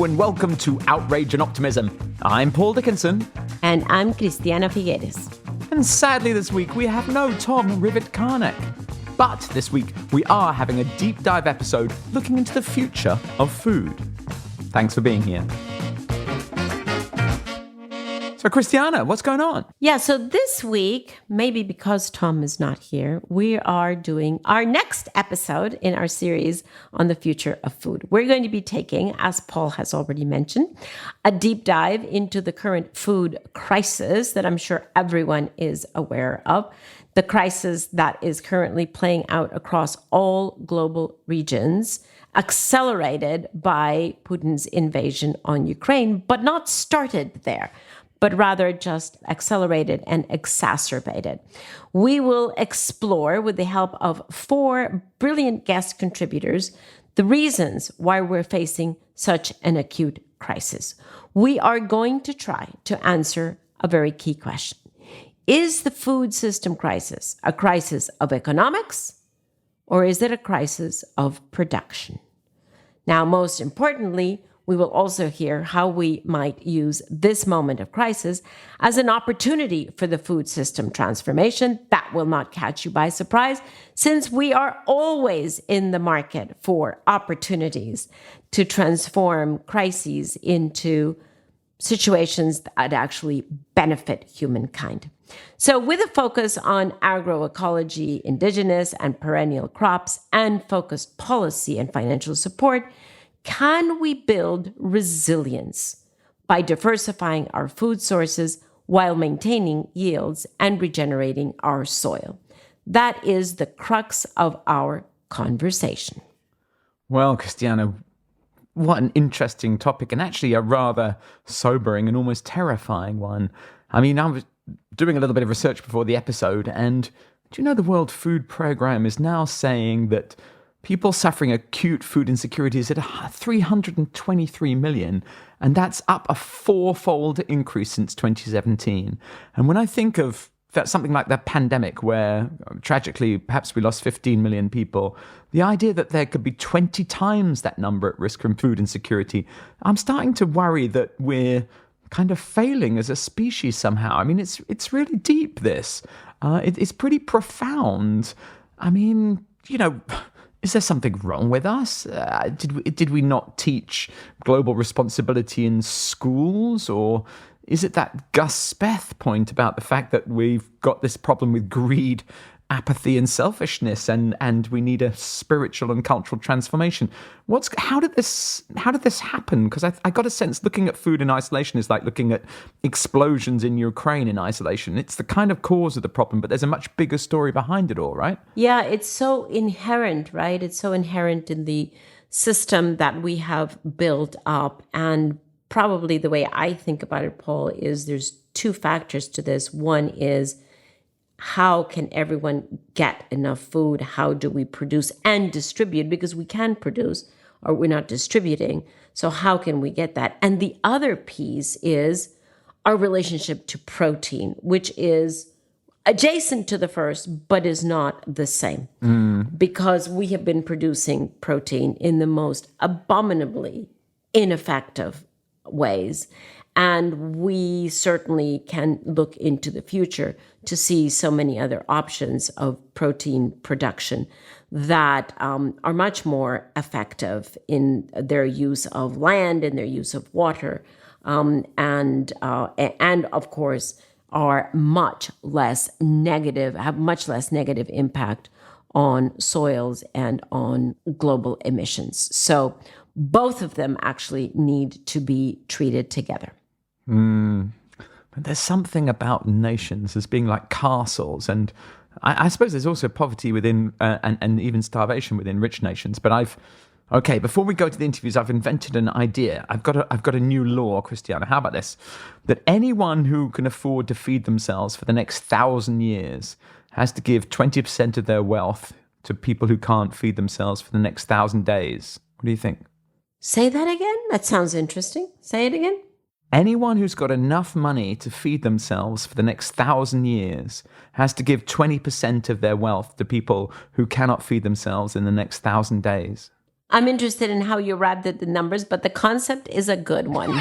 and welcome to Outrage and Optimism. I'm Paul Dickinson. And I'm Christiana Figueres. And sadly this week we have no Tom Rivett-Carnac. But this week we are having a deep dive episode looking into the future of food. Thanks for being here. So Christiana, what's going on? Yeah, so this week, maybe because Tom is not here, we are doing our next episode in our series on the future of food. We're going to be taking, as Paul has already mentioned, a deep dive into the current food crisis that I'm sure everyone is aware of. The crisis that is currently playing out across all global regions, accelerated by Putin's invasion on Ukraine, but not started there, but rather just accelerated and exacerbated. We will explore, with the help of 4 brilliant guest contributors, the reasons why we're facing such an acute crisis. We are going to try to answer a very key question. Is the food system crisis a crisis of economics, or is it a crisis of production? Now, most importantly, we will also hear how we might use this moment of crisis as an opportunity for the food system transformation. That will not catch you by surprise, since we are always in the market for opportunities to transform crises into situations that actually benefit humankind. So with a focus on agroecology, indigenous and perennial crops, and focused policy and financial support, can we build resilience by diversifying our food sources while maintaining yields and regenerating our soil? That is the crux of our conversation. Well, Christiana, what an interesting topic, and actually a rather sobering and almost terrifying one. I mean, I was doing a little bit of research before the episode, and do you know the World Food Programme is now saying that people suffering acute food insecurity is at 323 million, and that's up a 4-fold increase since 2017. And when I think of that, something like the pandemic, where tragically perhaps we lost 15 million people, the idea that there could be 20 times that number at risk from food insecurity, I'm starting to worry that we're kind of failing as a species somehow. I mean, it's really deep, this. It's pretty profound. I mean, is there something wrong with us? Did we not teach global responsibility in schools? Or is it that Gus Speth point about the fact that we've got this problem with greed, apathy and selfishness, and we need a spiritual and cultural transformation? How did this happen? Because I got a sense looking at food in isolation is like looking at explosions in Ukraine in isolation. It's the kind of cause of the problem, but there's a much bigger story behind it all, right? Yeah, it's so inherent, right? It's so inherent in the system that we have built up. And probably the way I think about it, Paul, is there's 2 factors to this. One is, how can everyone get enough food? How do we produce and distribute? Because we can produce, or we're not distributing. So how can we get that? And the other piece is our relationship to protein, which is adjacent to the first, but is not the same. Because we have been producing protein in the most abominably ineffective ways. And we certainly can look into the future to see so many other options of protein production that are much more effective in their use of land, in their use of water, and of course are much less negative, have much less negative impact on soils and on global emissions. So both of them actually need to be treated together. But there's something about nations as being like castles, and I suppose there's also poverty within and even starvation within rich nations. But before we go to the interviews, I've invented an idea. I've got a new law, Christiana. How about this? That anyone who can afford to feed themselves for the next 1,000 years has to give 20% of their wealth to people who can't feed themselves for the next 1,000 days. What do you think? Say that again? That sounds interesting. Say it again. Anyone who's got enough money to feed themselves for the next 1,000 years has to give 20% of their wealth to people who cannot feed themselves in the next 1,000 days. I'm interested in how you arrived at the numbers, but the concept is a good one.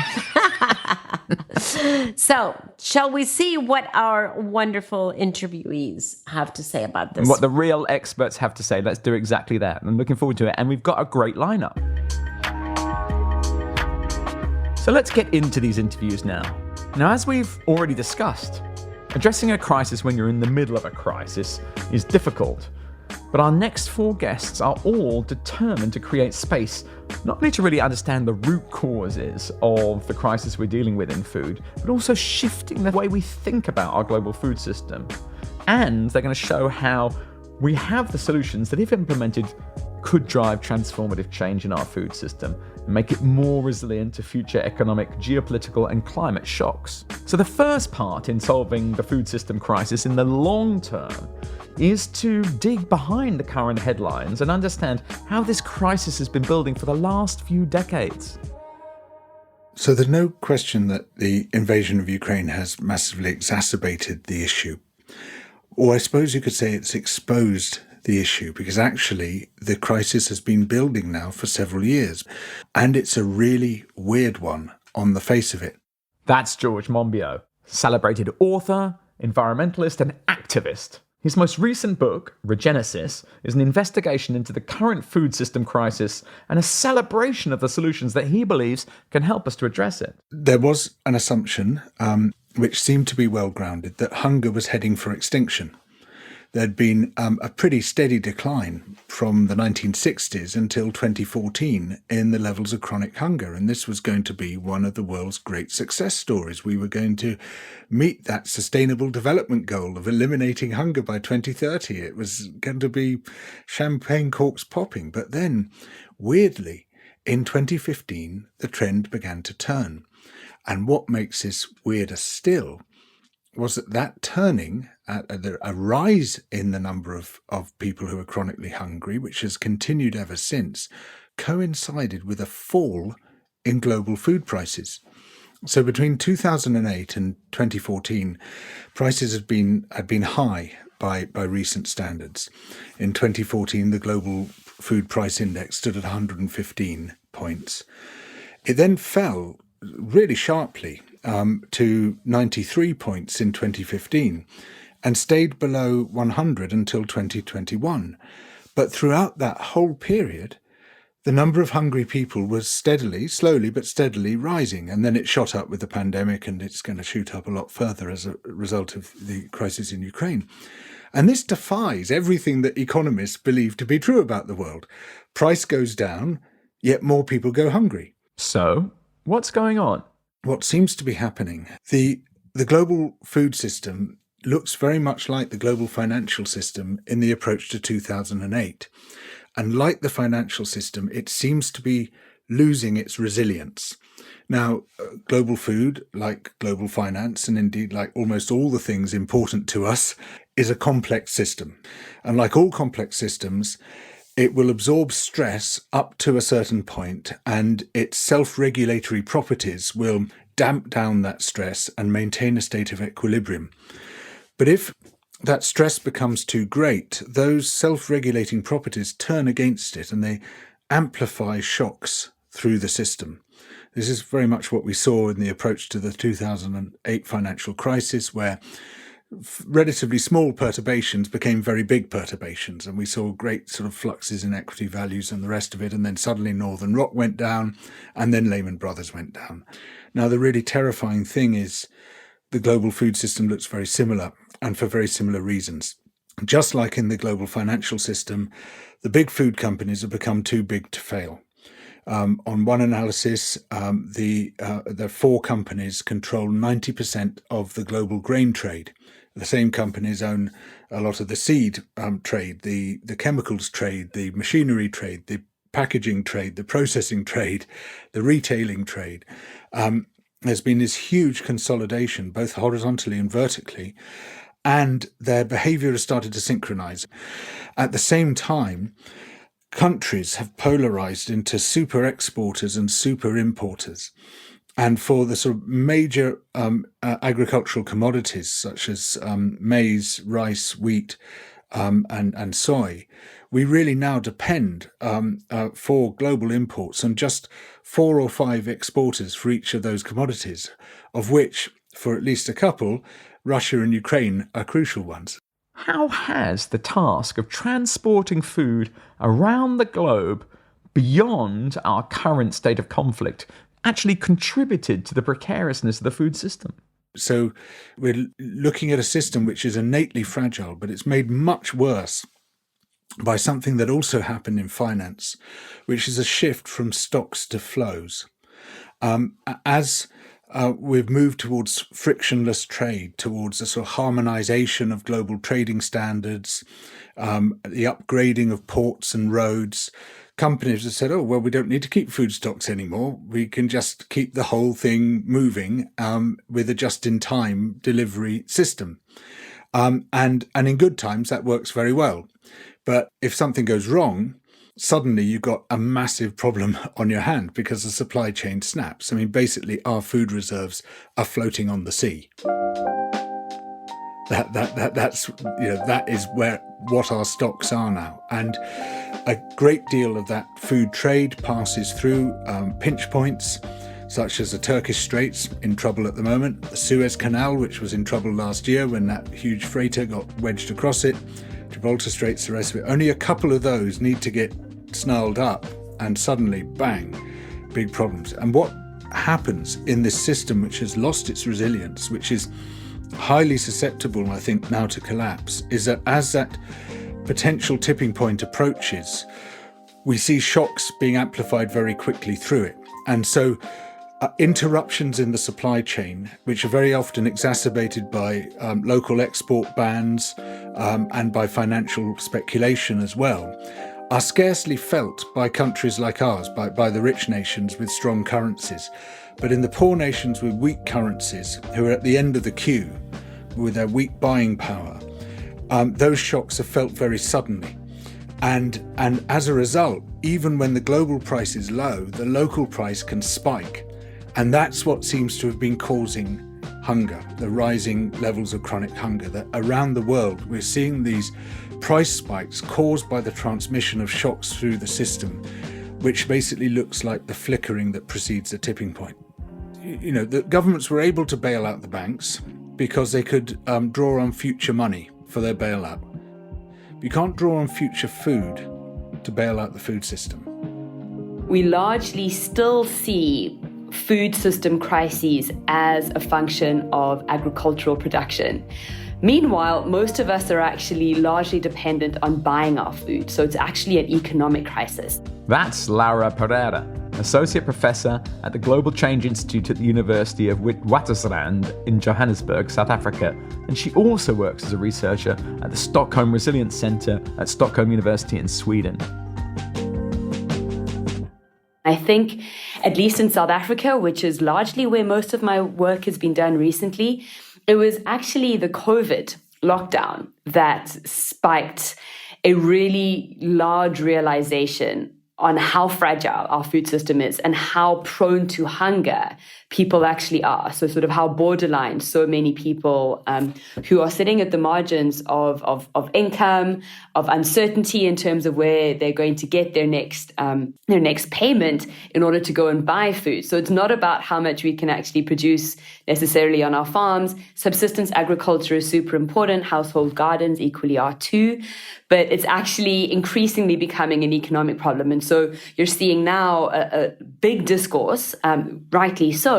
So, shall we see what our wonderful interviewees have to say about this? What the real experts have to say. Let's do exactly that. I'm looking forward to it. And we've got a great lineup. So let's get into these interviews now. Now, as we've already discussed, addressing a crisis when you're in the middle of a crisis is difficult. But our next 4 guests are all determined to create space, not only to really understand the root causes of the crisis we're dealing with in food, but also shifting the way we think about our global food system. And they're going to show how we have the solutions that, if implemented, could drive transformative change in our food system and make it more resilient to future economic, geopolitical, and climate shocks. So the first part in solving the food system crisis in the long term is to dig behind the current headlines and understand how this crisis has been building for the last few decades. So there's no question that the invasion of Ukraine has massively exacerbated the issue. Or I suppose you could say it's exposed the issue, because actually the crisis has been building now for several years. And it's a really weird one on the face of it. That's George Monbiot, celebrated author, environmentalist, and activist. His most recent book, Regenesis, is an investigation into the current food system crisis and a celebration of the solutions that he believes can help us to address it. There was an assumption, which seemed to be well-grounded, that hunger was heading for extinction. There'd been a pretty steady decline from the 1960s until 2014 in the levels of chronic hunger. And this was going to be one of the world's great success stories. We were going to meet that sustainable development goal of eliminating hunger by 2030. It was going to be champagne corks popping. But then, weirdly, in 2015, the trend began to turn. And what makes this weirder still was that turning, a rise in the number of people who are chronically hungry, which has continued ever since, coincided with a fall in global food prices. So between 2008 and 2014, prices had been high by recent standards. In 2014, the global food price index stood at 115 points. It then fell really sharply to 93 points in 2015 and stayed below 100 until 2021. But throughout that whole period, the number of hungry people was slowly but steadily rising. And then it shot up with the pandemic, and it's going to shoot up a lot further as a result of the crisis in Ukraine. And this defies everything that economists believe to be true about the world. Price goes down, yet more people go hungry. So, what's going on? What seems to be happening, the global food system looks very much like the global financial system in the approach to 2008. And like the financial system, it seems to be losing its resilience. Now, global food, like global finance, and indeed like almost all the things important to us, is a complex system. And like all complex systems, it will absorb stress up to a certain point, and its self-regulatory properties will damp down that stress and maintain a state of equilibrium. But if that stress becomes too great, those self-regulating properties turn against it and they amplify shocks through the system. This is very much what we saw in the approach to the 2008 financial crisis, where relatively small perturbations became very big perturbations, and we saw great sort of fluxes in equity values and the rest of it, and then suddenly Northern Rock went down, and then Lehman Brothers went down. Now, the really terrifying thing is the global food system looks very similar, and for very similar reasons. Just like in the global financial system, the big food companies have become too big to fail. On one analysis, the 4 companies control 90% of the global grain trade. The same companies own a lot of the seed trade, the chemicals trade, the machinery trade, the packaging trade, the processing trade, the retailing trade. There's been this huge consolidation, both horizontally and vertically, and their behavior has started to synchronize. At the same time, countries have polarized into super exporters and super importers. And for the sort of major agricultural commodities, such as maize, rice, wheat, and soy, we really now depend for global imports on just 4 or 5 exporters for each of those commodities, of which, for at least a couple, Russia and Ukraine are crucial ones. How has the task of transporting food around the globe beyond our current state of conflict actually contributed to the precariousness of the food system? So we're looking at a system which is innately fragile, but it's made much worse by something that also happened in finance, which is a shift from stocks to flows. As we've moved towards frictionless trade, towards a sort of harmonization of global trading standards, the upgrading of ports and roads, companies have said, oh, well, we don't need to keep food stocks anymore. We can just keep the whole thing moving with a just-in-time delivery system. And in good times, that works very well. But if something goes wrong, suddenly you've got a massive problem on your hand because the supply chain snaps. I mean, basically, our food reserves are floating on the sea. That's that is what our stocks are now, and a great deal of that food trade passes through pinch points, such as the Turkish Straits, in trouble at the moment, the Suez Canal, which was in trouble last year when that huge freighter got wedged across it, Gibraltar Straits, the rest of it. Only a couple of those need to get snarled up, and suddenly, bang, big problems. And what happens in this system, which has lost its resilience, which is highly susceptible, I think, now to collapse, is that as that potential tipping point approaches, we see shocks being amplified very quickly through it. And so interruptions in the supply chain, which are very often exacerbated by local export bans and by financial speculation as well, are scarcely felt by countries like ours, by the rich nations with strong currencies. But in the poor nations with weak currencies, who are at the end of the queue with their weak buying power, those shocks are felt very suddenly. And as a result, even when the global price is low, the local price can spike. And that's what seems to have been causing hunger, the rising levels of chronic hunger. That around the world, we're seeing these price spikes caused by the transmission of shocks through the system, which basically looks like the flickering that precedes the tipping point. You know, the governments were able to bail out the banks because they could draw on future money for their bailout. You can't draw on future food to bail out the food system. We largely still see food system crises as a function of agricultural production. Meanwhile, most of us are actually largely dependent on buying our food, so it's actually an economic crisis. That's Laura Pereira, Associate Professor at the Global Change Institute at the University of Witwatersrand in Johannesburg, South Africa, and she also works as a researcher at the Stockholm Resilience Centre at Stockholm University in Sweden. I think, at least in South Africa, which is largely where most of my work has been done recently, it was actually the COVID lockdown that spiked a really large realization on how fragile our food system is and how prone to hunger people actually are. So sort of how borderline so many people who are sitting at the margins of income, of uncertainty in terms of where they're going to get their next payment in order to go and buy food. So it's not about how much we can actually produce necessarily on our farms. Subsistence agriculture is super important. Household gardens equally are too. But it's actually increasingly becoming an economic problem. And so you're seeing now a big discourse, rightly so,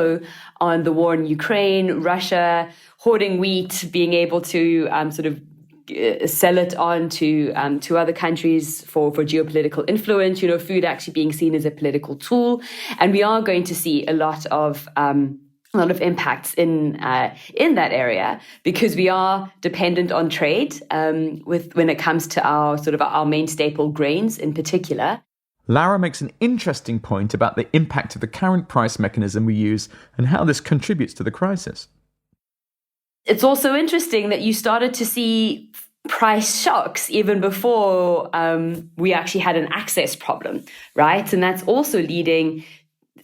on the war in Ukraine, Russia, hoarding wheat, being able to sort of sell it on to other countries for geopolitical influence, you know, food actually being seen as a political tool. And we are going to see a lot of impacts in that area because we are dependent on trade when it comes to our main staple grains in particular. Laura makes an interesting point about the impact of the current price mechanism we use and how this contributes to the crisis. It's also interesting that you started to see price shocks even before we actually had an access problem, right? And that's also leading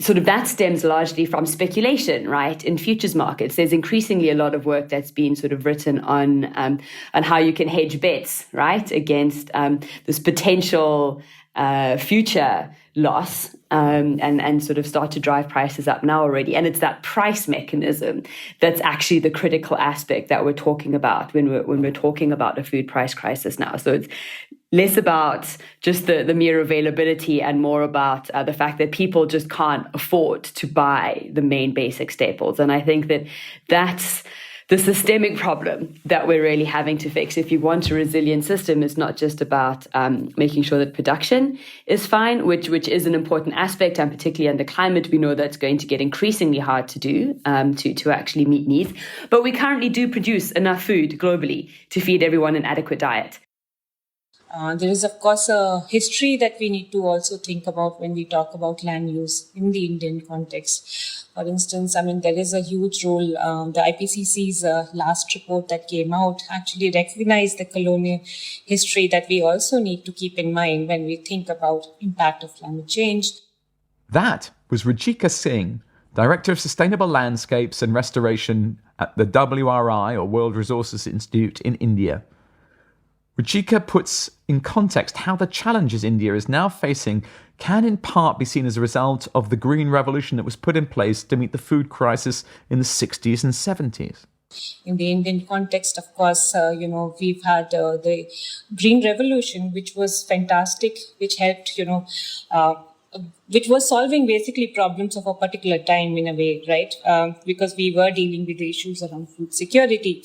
sort of that stems largely from speculation, right? In futures markets, there's increasingly a lot of work that's been sort of written on how you can hedge bets, right, against this potential future loss, and sort of start to drive prices up now already. And it's that price mechanism that's actually the critical aspect that we're talking about when we're talking about a food price crisis now. So it's less about just the mere availability and more about the fact that people just can't afford to buy the main basic staples. And I think that that's the systemic problem that we're really having to fix. If you want a resilient system, it's not just about making sure that production is fine, which is an important aspect, and particularly under climate, we know that's going to get increasingly hard to do to actually meet needs. But we currently do produce enough food globally to feed everyone an adequate diet. There is, of course, a history that we need to also think about when we talk about land use in the Indian context. For instance, there is a huge role. The IPCC's last report that came out actually recognized the colonial history that we also need to keep in mind when we think about impact of climate change. That was Ruchika Singh, Director of Sustainable Landscapes and Restoration at the WRI, or World Resources Institute in India. Ruchika puts in context how the challenges India is now facing can in part be seen as a result of the green revolution that was put in place to meet the food crisis in the 60s and 70s. In the Indian context, of course, we've had the green revolution, which was fantastic, which helped, which was solving basically problems of a particular time in a way, right? Because we were dealing with the issues around food security.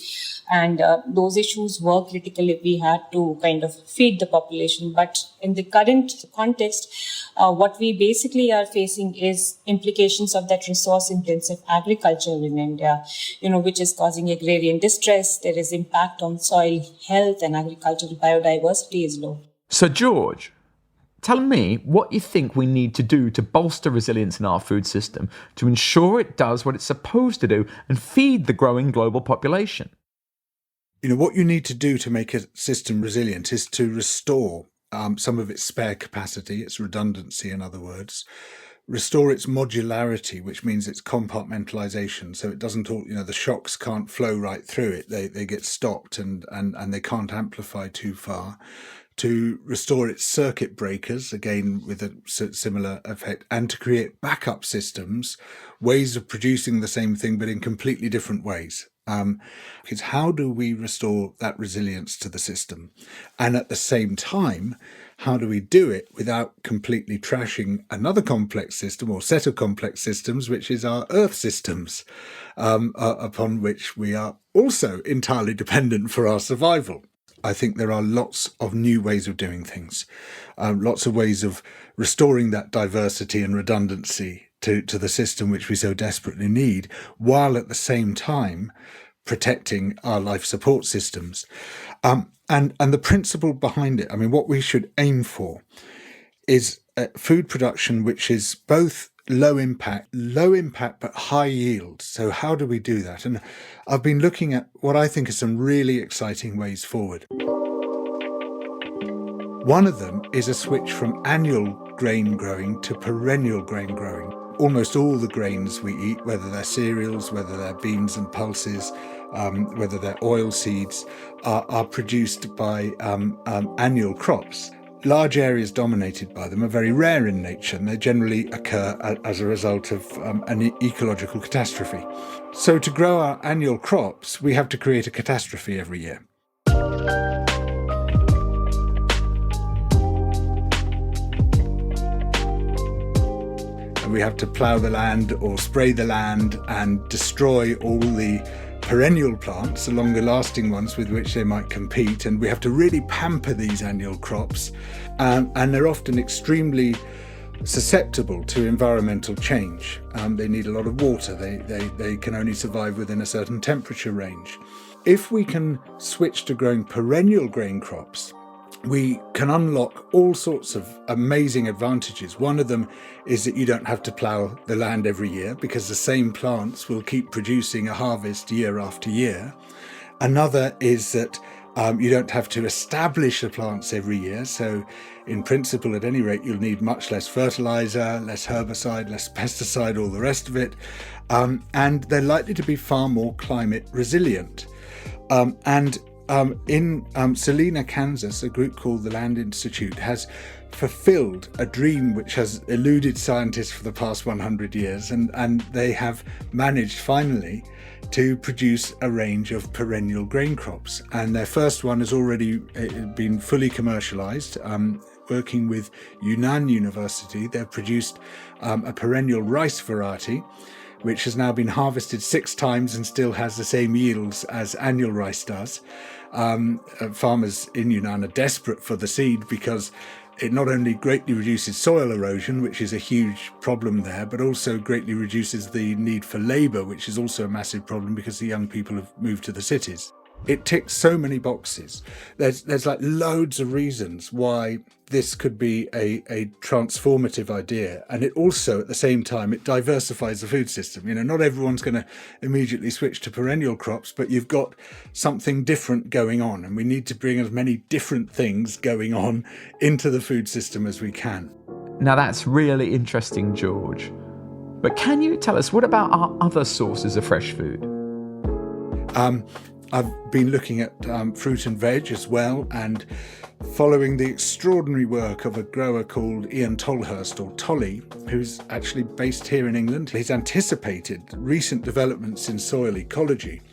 And those issues were critical if we had to kind of feed the population. But in the current context, what we basically are facing is implications of that resource-intensive agriculture in India, which is causing agrarian distress. There is impact on soil health, and agricultural biodiversity is low. So, George, tell me what you think we need to do to bolster resilience in our food system to ensure it does what it's supposed to do and feed the growing global population. What you need to do to make a system resilient is to restore some of its spare capacity, its redundancy, in other words, restore its modularity, which means its compartmentalization. So it doesn't all, the shocks can't flow right through it. They get stopped and they can't amplify too far. To restore its circuit breakers, again with a similar effect, and to create backup systems, ways of producing the same thing but in completely different ways. Because how do we restore that resilience to the system? And at the same time, how do we do it without completely trashing another complex system or set of complex systems, which is our Earth systems, upon which we are also entirely dependent for our survival? I think there are lots of new ways of doing things, lots of ways of restoring that diversity and redundancy to the system which we so desperately need, while at the same time protecting our life support systems. And the principle behind it, what we should aim for is food production which is both low impact but high yield. So how do we do that? And I've been looking at what I think are some really exciting ways forward. One of them is a switch from annual grain growing to perennial grain growing. Almost all the grains we eat, whether they're cereals, whether they're beans and pulses, whether they're oil seeds, are produced by annual crops. Large areas dominated by them are very rare in nature, and they generally occur as a result of an ecological catastrophe. So to grow our annual crops, we have to create a catastrophe every year. And we have to plough the land or spray the land and destroy all the perennial plants, the longer lasting ones with which they might compete, and we have to really pamper these annual crops, and they're often extremely susceptible to environmental change. They need a lot of water, they can only survive within a certain temperature range. If we can switch to growing perennial grain crops, we can unlock all sorts of amazing advantages. One of them is that you don't have to plough the land every year because the same plants will keep producing a harvest year after year. Another is that You don't have to establish the plants every year. So in principle, at any rate, you'll need much less fertilizer, less herbicide, less pesticide, all the rest of it. And they're likely to be far more climate resilient. In Salina, Kansas, a group called the Land Institute has fulfilled a dream which has eluded scientists for the past 100 years, and they have managed finally to produce a range of perennial grain crops. And their first one has already been fully commercialized. Working with Yunnan University, they've produced a perennial rice variety, which has now been harvested 6 times and still has the same yields as annual rice does. Farmers in Yunnan are desperate for the seed because it not only greatly reduces soil erosion, which is a huge problem there, but also greatly reduces the need for labour, which is also a massive problem because the young people have moved to the cities. It ticks so many boxes. There's like loads of reasons why this could be a transformative idea. And it also, at the same time, it diversifies the food system. You know, not everyone's going to immediately switch to perennial crops, but you've got something different going on. And we need to bring as many different things going on into the food system as we can. Now that's really interesting, George. But can you tell us, what about our other sources of fresh food? I've been looking at fruit and veg as well, and following the extraordinary work of a grower called Ian Tolhurst, or Tolly, who's actually based here in England. He's anticipated recent developments in soil ecology,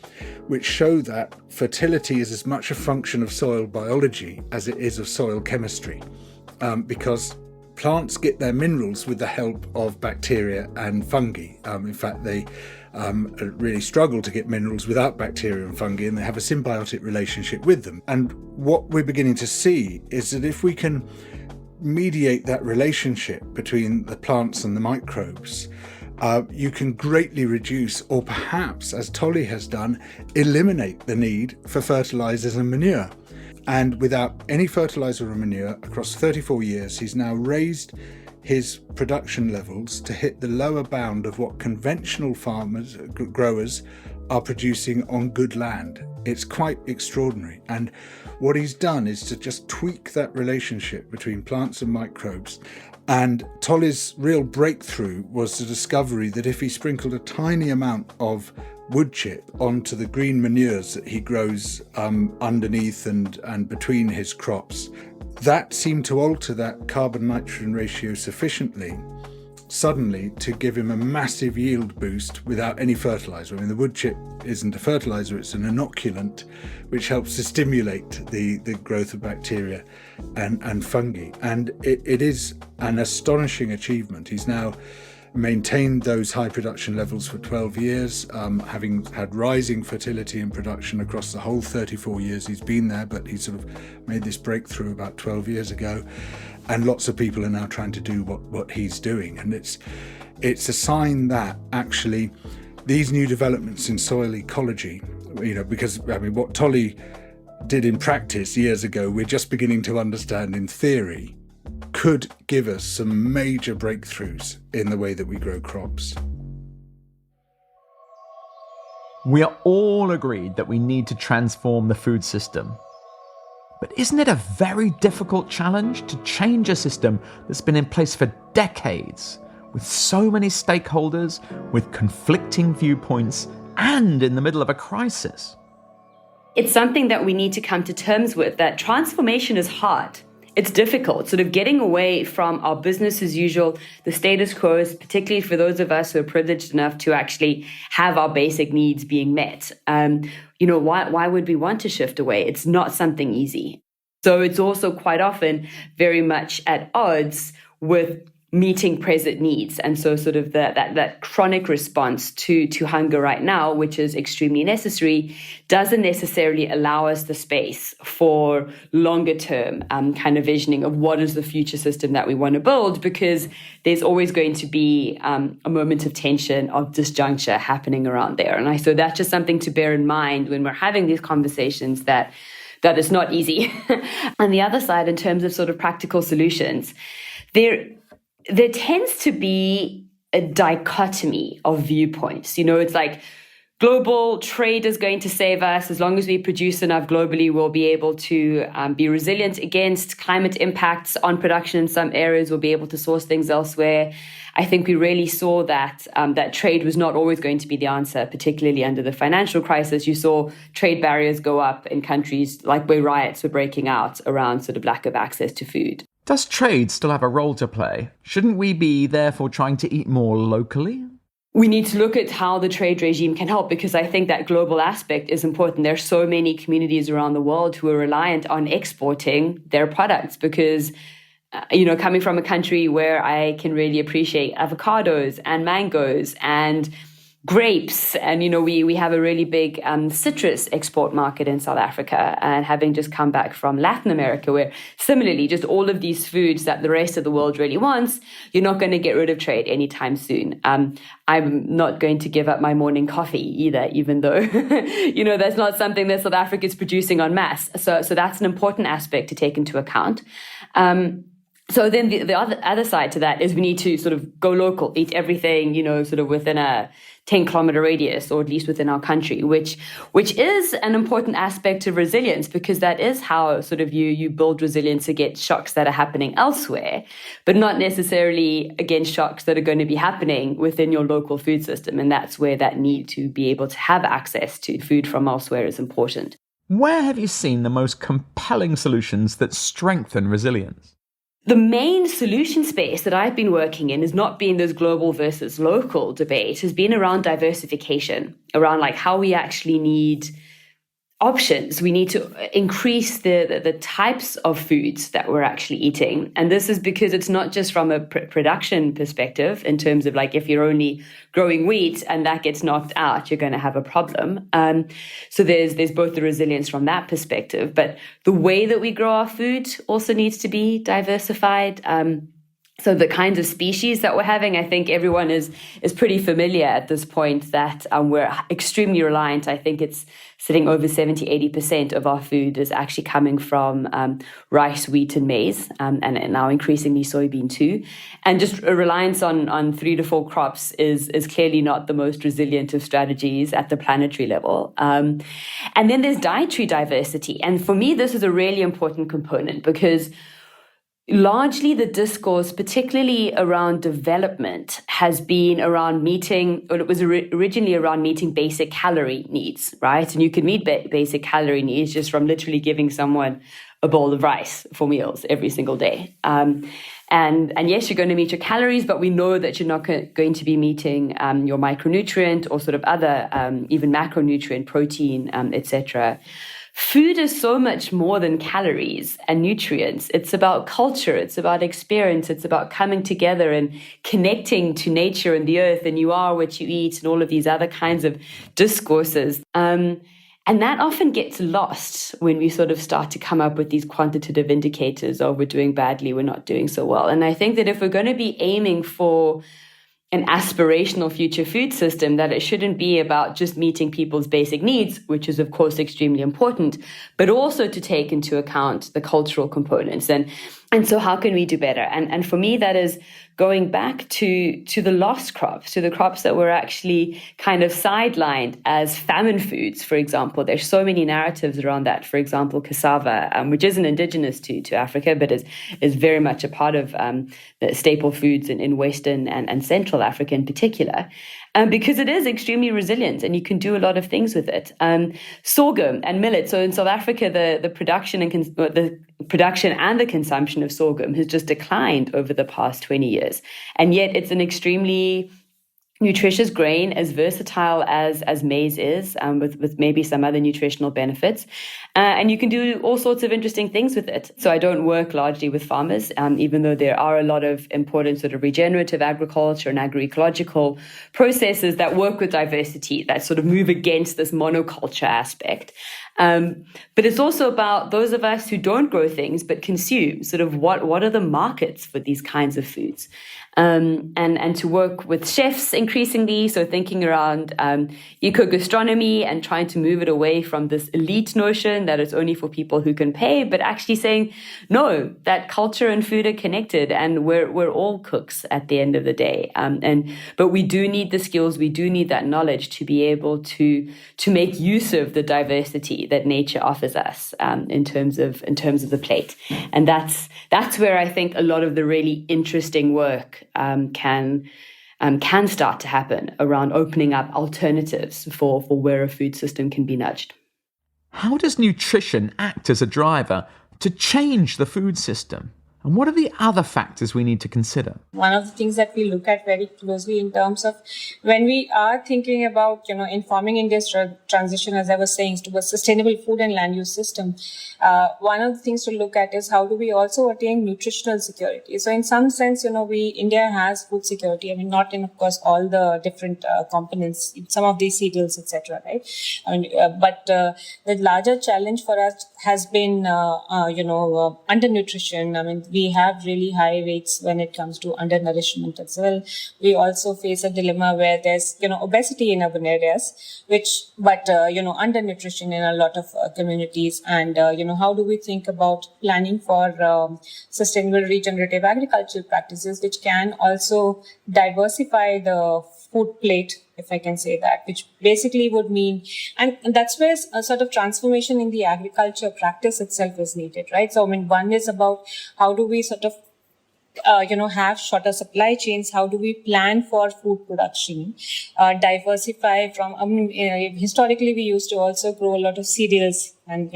which show that fertility is as much a function of soil biology as it is of soil chemistry, because plants get their minerals with the help of bacteria and fungi. In fact, they really struggle to get minerals without bacteria and fungi, and they have a symbiotic relationship with them. And what we're beginning to see is that if we can mediate that relationship between the plants and the microbes, you can greatly reduce, or perhaps, as Tolly has done, eliminate the need for fertilizers and manure. And without any fertilizer or manure, across 34 years, he's now raised his production levels to hit the lower bound of what conventional growers are producing on good land. It's quite extraordinary. And what he's done is to just tweak that relationship between plants and microbes. And Tolly's real breakthrough was the discovery that if he sprinkled a tiny amount of wood chip onto the green manures that he grows underneath and between his crops, that seemed to alter that carbon-nitrogen ratio sufficiently suddenly to give him a massive yield boost without any fertilizer. I mean, the wood chip isn't a fertilizer, it's an inoculant which helps to stimulate the growth of bacteria and fungi. And it is an astonishing achievement. He's now maintained those high production levels for 12 years, having had rising fertility and production across the whole 34 years he's been there, but he sort of made this breakthrough about 12 years ago, and lots of people are now trying to do what he's doing. And it's a sign that actually these new developments in soil ecology, you know, because I mean what Tolly did in practice years ago, we're just beginning to understand in theory, could give us some major breakthroughs in the way that we grow crops. We are all agreed that we need to transform the food system. But isn't it a very difficult challenge to change a system that's been in place for decades, with so many stakeholders, with conflicting viewpoints, and in the middle of a crisis? It's something that we need to come to terms with, that transformation is hard. It's difficult, sort of getting away from our business as usual, the status quo, particularly for those of us who are privileged enough to actually have our basic needs being met. Why would we want to shift away? It's not something easy. So it's also quite often very much at odds with meeting present needs. And so sort of that chronic response to hunger right now, which is extremely necessary, doesn't necessarily allow us the space for longer term kind of visioning of what is the future system that we want to build, because there's always going to be a moment of tension, of disjuncture happening around there. And so that's just something to bear in mind when we're having these conversations, that it's not easy. On the other side, in terms of sort of practical solutions, there tends to be a dichotomy of viewpoints. You know, it's like global trade is going to save us. As long as we produce enough globally, we'll be able to be resilient against climate impacts on production in some areas. We'll be able to source things elsewhere. I think we really saw that that trade was not always going to be the answer, particularly under the financial crisis. You saw trade barriers go up in countries like where riots were breaking out around sort of lack of access to food. Does trade still have a role to play? Shouldn't we be therefore trying to eat more locally? We need to look at how the trade regime can help, because I think that global aspect is important. There's so many communities around the world who are reliant on exporting their products because, coming from a country where I can really appreciate avocados and mangoes and grapes, and, we have a really big citrus export market in South Africa, and having just come back from Latin America, where similarly, just all of these foods that the rest of the world really wants, you're not going to get rid of trade anytime soon. I'm not going to give up my morning coffee either, even though, that's not something that South Africa is producing en masse. So that's an important aspect to take into account. So then the other side to that is we need to sort of go local, eat everything, sort of within a 10-kilometer radius, or at least within our country, which is an important aspect of resilience, because that is how sort of you build resilience against shocks that are happening elsewhere, but not necessarily against shocks that are going to be happening within your local food system. And that's where that need to be able to have access to food from elsewhere is important. Where have you seen the most compelling solutions that strengthen resilience? The main solution space that I've been working in has not been this global versus local debate, has been around diversification, around like how we actually need options. We need to increase the types of foods that we're actually eating. And this is because it's not just from a production perspective, in terms of like, if you're only growing wheat and that gets knocked out, you're going to have a problem. So there's both the resilience from that perspective, but the way that we grow our food also needs to be diversified. So the kinds of species that we're having, I think everyone is pretty familiar at this point that we're extremely reliant. I think it's sitting over 70-80% of our food is actually coming from rice, wheat, and maize, and now increasingly soybean too. And just a reliance on 3 to 4 crops is clearly not the most resilient of strategies at the planetary level. And then there's dietary diversity. And for me, this is a really important component, because largely the discourse, particularly around development, has been around meeting, or it was originally around meeting basic calorie needs, right? And you can meet basic calorie needs just from literally giving someone a bowl of rice for meals every single day. And yes, you're going to meet your calories, but we know that you're not going to be meeting your micronutrient or sort of other, even macronutrient, protein, etc. Food is so much more than calories and nutrients. It's about culture. It's about experience. It's about coming together and connecting to nature and the earth, and you are what you eat, and all of these other kinds of discourses. And that often gets lost when we sort of start to come up with these quantitative indicators of we're doing badly, we're not doing so well. And I think that if we're going to be aiming for an aspirational future food system, that it shouldn't be about just meeting people's basic needs, which is of course extremely important, but also to take into account the cultural components. And so how can we do better? And for me, that is going back to the lost crops, to the crops that were actually kind of sidelined as famine foods, for example. There's so many narratives around that. For example, cassava, which isn't indigenous to Africa, but is very much a part of the staple foods in Western and Central Africa in particular. Because it is extremely resilient and you can do a lot of things with it. Sorghum and millet. So in South Africa, the production and the consumption of sorghum has just declined over the past 20 years. And yet it's an extremely nutritious grain, as versatile as maize is, with maybe some other nutritional benefits. And you can do all sorts of interesting things with it. So I don't work largely with farmers, even though there are a lot of important sort of regenerative agriculture and agroecological processes that work with diversity, that sort of move against this monoculture aspect. But it's also about those of us who don't grow things but consume. Sort of what are the markets for these kinds of foods, and to work with chefs increasingly. So thinking around eco-gastronomy and trying to move it away from this elite notion that it's only for people who can pay, but actually saying no, that culture and food are connected, and we're all cooks at the end of the day. But we do need the skills, we do need that knowledge to be able to make use of the diversity that nature offers us, in terms of the plate. And that's where I think a lot of the really interesting work can start to happen around opening up alternatives for where a food system can be nudged. How does nutrition act as a driver to change the food system? And what are the other factors we need to consider? One of the things that we look at very closely in terms of when we are thinking about, informing India's transition, as I was saying, to a sustainable food and land use system, one of the things to look at is how do we also attain nutritional security. So in some sense, India has food security. I mean, not in, of course, all the different components, some of these cereals, etc. Right? But the larger challenge for us has been, undernutrition. I mean, we have really high rates when it comes to undernourishment as well. We also face a dilemma where there's, obesity in urban areas, but undernutrition in a lot of communities. And, how do we think about planning for sustainable regenerative agricultural practices, which can also diversify the food plate, if I can say that, which basically would mean, and that's where a sort of transformation in the agriculture practice itself is needed, right? So, I mean, one is about how do we sort of have shorter supply chains? How do we plan for food production? Diversify from, historically we used to also grow a lot of cereals and,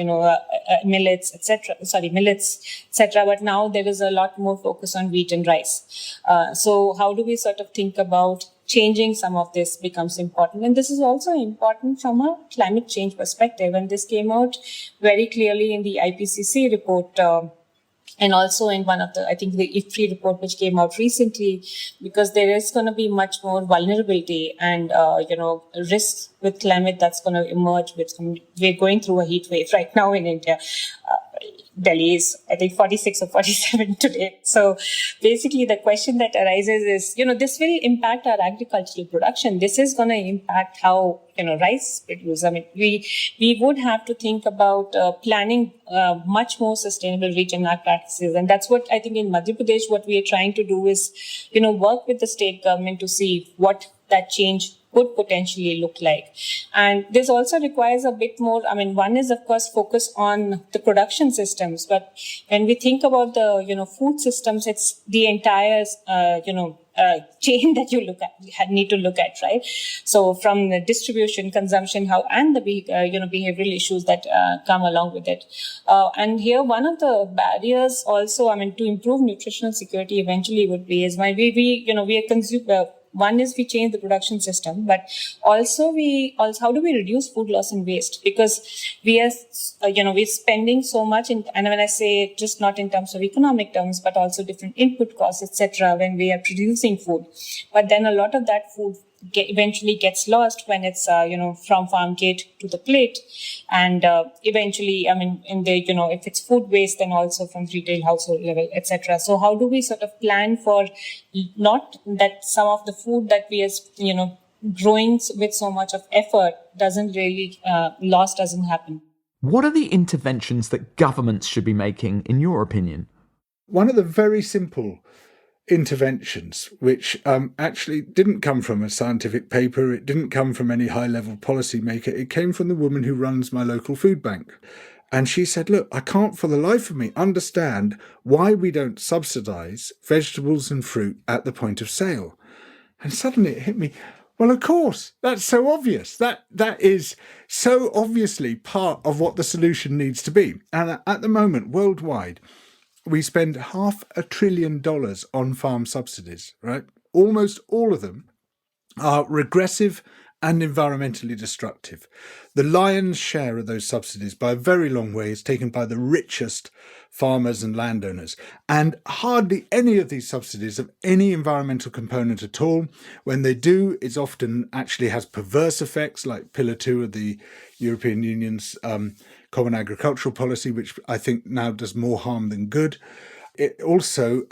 millets, etc. But now there is a lot more focus on wheat and rice. So how do we sort of think about changing some of this becomes important. And this is also important from a climate change perspective. And this came out very clearly in the IPCC report, and also in one of the, I think the IFPRI report, which came out recently, because there is going to be much more vulnerability and, risks with climate that's going to emerge. We're going through a heat wave right now in India. Delhi is, I think, 46 or 47 today. So basically the question that arises is, this will impact our agricultural production. This is going to impact how, rice produce. I mean, we would have to think about planning much more sustainable regional practices. And that's what I think in Madhya Pradesh, what we are trying to do is, work with the state government to see what that change could potentially look like. And this also requires a bit more, one is, of course, focus on the production systems. But when we think about the, food systems, it's the entire, chain that you need to look at, right? So from the distribution, consumption, and the, behavioral issues that come along with it. And here, one of the barriers also, to improve nutritional security eventually would be is we are consuming. One is we change the production system, but also how do we reduce food loss and waste? Because we are, we're spending so much and when I say just not in terms of economic terms, but also different input costs, etc., when we are producing food. But then a lot of that food eventually gets lost when it's, from farm gate to the plate. And eventually, if it's food waste, then also from retail household level, etc. So how do we sort of plan for not that some of the food that we are, growing with so much of effort doesn't really, loss doesn't happen? What are the interventions that governments should be making, in your opinion? One of the very simple interventions, which actually didn't come from a scientific paper, it didn't come from any high-level policymaker, it came from the woman who runs my local food bank. And she said, look, I can't for the life of me understand why we don't subsidise vegetables and fruit at the point of sale. And suddenly it hit me, well, of course, that's so obvious. That is so obviously part of what the solution needs to be. And at the moment, worldwide, we spend $500 billion on farm subsidies, right? Almost all of them are regressive and environmentally destructive. The lion's share of those subsidies, by a very long way, is taken by the richest farmers and landowners. And hardly any of these subsidies have any environmental component at all. When they do, it often actually has perverse effects, like Pillar 2 of the European Union's Common Agricultural Policy, which I think now does more harm than good. It also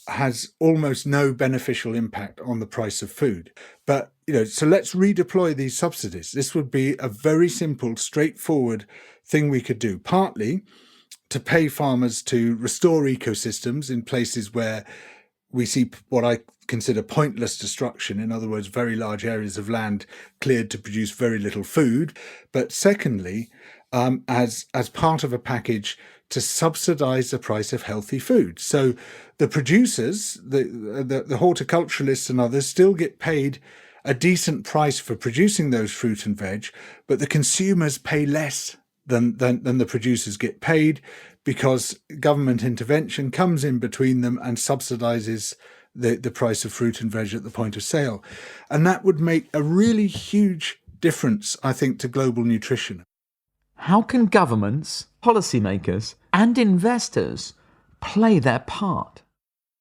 has almost no beneficial impact on the price of food. But, so let's redeploy these subsidies. This would be a very simple, straightforward thing we could do, partly to pay farmers to restore ecosystems in places where we see what I consider pointless destruction, in other words, very large areas of land cleared to produce very little food. But secondly, as part of a package to subsidize the price of healthy food. So the producers, the horticulturalists and others still get paid a decent price for producing those fruit and veg, but the consumers pay less than the producers get paid, because government intervention comes in between them and subsidizes the price of fruit and veg at the point of sale. And that would make a really huge difference, I think, to global nutrition. How can governments, policymakers, and investors play their part?